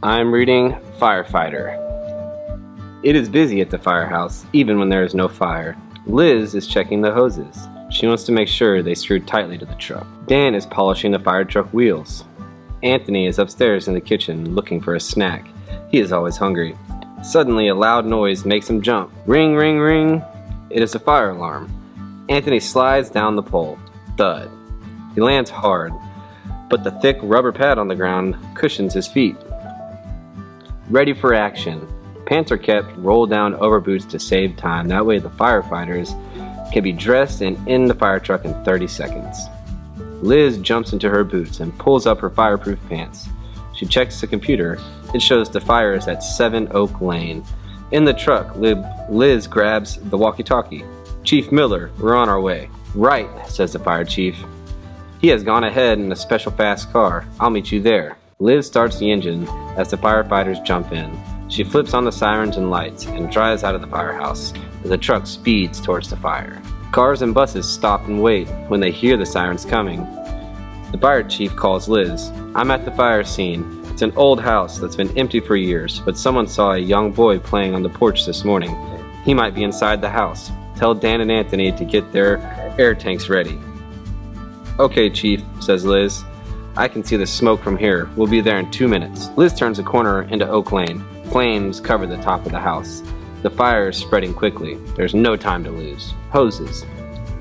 I'm reading Firefighter. It is busy at the firehouse, even when there is no fire. Liz is checking the hoses. She wants to make sure they screw tightly to the truck. Dan is polishing the fire truck wheels. Anthony is upstairs in the kitchen looking for a snack. He is always hungry. Suddenly, a loud noise makes him jump. Ring, ring, ring. It is a fire alarm. Anthony slides down the pole. Thud. He lands hard, but the thick rubber pad on the ground cushions his feet. Ready for action. Pants are kept rolled down over boots to save time. That way the firefighters can be dressed and in the fire truck in 30 seconds. Liz jumps into her boots and pulls up her fireproof pants. She checks the computer. It shows the fire is at 7 Oak Lane. In the truck, Liz grabs the walkie-talkie. Chief Miller, we're on our way. Right, says the fire chief. He has gone ahead in a special fast car. I'll meet you there. Liz starts the engine as the firefighters jump in. She flips on the sirens and lights and drives out of the firehouse as the truck speeds towards the fire. Cars and buses stop and wait when they hear the sirens coming. The fire chief calls Liz. I'm at the fire scene. It's an old house that's been empty for years, but someone saw a young boy playing on the porch this morning. He might be inside the house. Tell Dan and Anthony to get their air tanks ready. Okay, Chief, says Liz. I can see the smoke from here. We'll be there in 2 minutes. Liz turns a corner into Oak Lane. Flames cover the top of the house. The fire is spreading quickly. There's no time to lose. Hoses.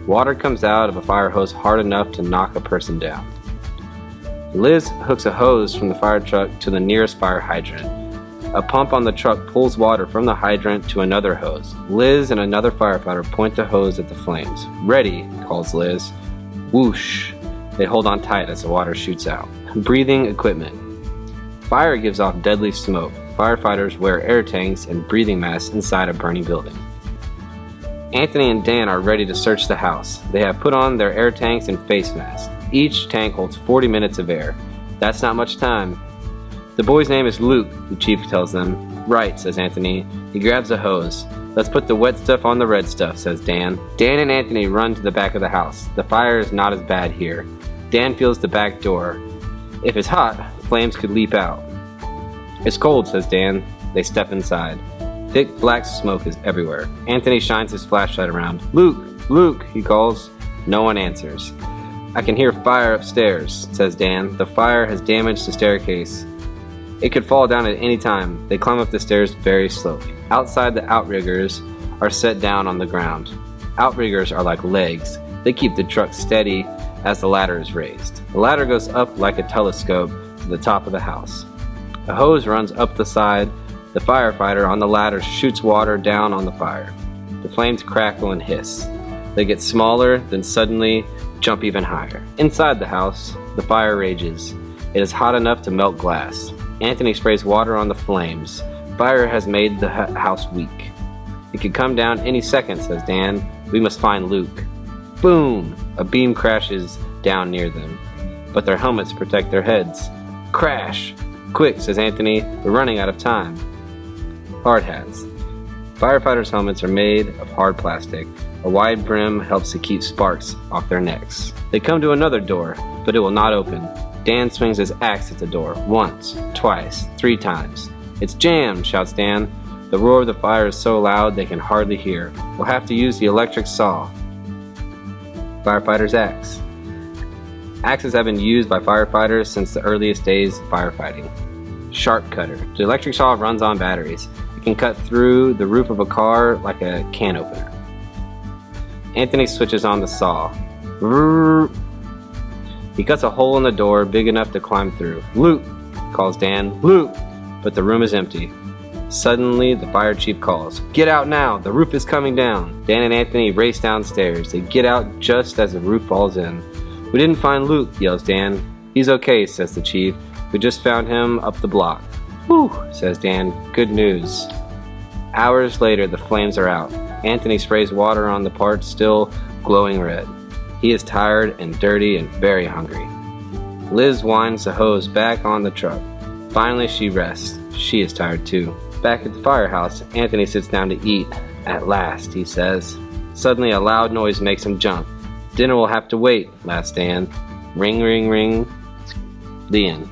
Water comes out of a fire hose hard enough to knock a person down. Liz hooks a hose from the fire truck to the nearest fire hydrant. A pump on the truck pulls water from the hydrant to another hose. Liz and another firefighter point the hose at the flames. Ready, calls Liz. Whoosh. They hold on tight as the water shoots out. Breathing equipment. Fire gives off deadly smoke. Firefighters wear air tanks and breathing masks inside a burning building. Anthony and Dan are ready to search the house. They have put on their air tanks and face masks. Each tank holds 40 minutes of air. That's not much time. The boy's name is Luke, the chief tells them. Right, says Anthony. He grabs a hose. Let's put the wet stuff on the red stuff, says Dan. Dan and Anthony run to the back of the house. The fire is not as bad here. Dan feels the back door. If it's hot, flames could leap out. It's cold, says Dan. They step inside. Thick black smoke is everywhere. Anthony shines his flashlight around. Luke! Luke! He calls. No one answers. I can hear fire upstairs, says Dan. The fire has damaged the staircase. It could fall down at any time. They climb up the stairs very slowly. Outside, the outriggers are set down on the ground. Outriggers are like legs. They keep the truck steady as the ladder is raised. The ladder goes up like a telescope to the top of the house. A hose runs up the side. The firefighter on the ladder shoots water down on the fire. The flames crackle and hiss. They get smaller, then suddenly jump even higher. Inside the house, the fire rages. It is hot enough to melt glass. Anthony sprays water on the flames. Fire has made the house weak. It could come down any second, says Dan. We must find Luke. Boom! A beam crashes down near them, but their helmets protect their heads. Crash! Quick, says Anthony. We're running out of time. Hard hats. Firefighters' helmets are made of hard plastic. A wide brim helps to keep sparks off their necks. They come to another door, but it will not open. Dan swings his axe at the door. Once, twice, 3 times. It's jammed, shouts Dan. The roar of the fire is so loud they can hardly hear. We'll have to use the electric saw. Firefighter's axe. Axes have been used by firefighters since the earliest days of firefighting. Sharp cutter. The electric saw runs on batteries. It can cut through the roof of a car like a can opener. Anthony switches on the saw. He cuts a hole in the door big enough to climb through. Luke, calls Dan. Luke! But the room is empty. Suddenly, the fire chief calls. Get out now! The roof is coming down! Dan and Anthony race downstairs. They get out just as the roof falls in. We didn't find Luke, yells Dan. He's okay, says the chief. We just found him up the block. Whew, says Dan. Good news. Hours later, the flames are out. Anthony sprays water on the part still glowing red. He is tired and dirty and very hungry. Liz winds the hose back on the truck. Finally, she rests. She is tired too. Back at the firehouse, Anthony sits down to eat. At last, he says. Suddenly, a loud noise makes him jump. Dinner will have to wait, laughs Dan. Ring, ring, ring. The end.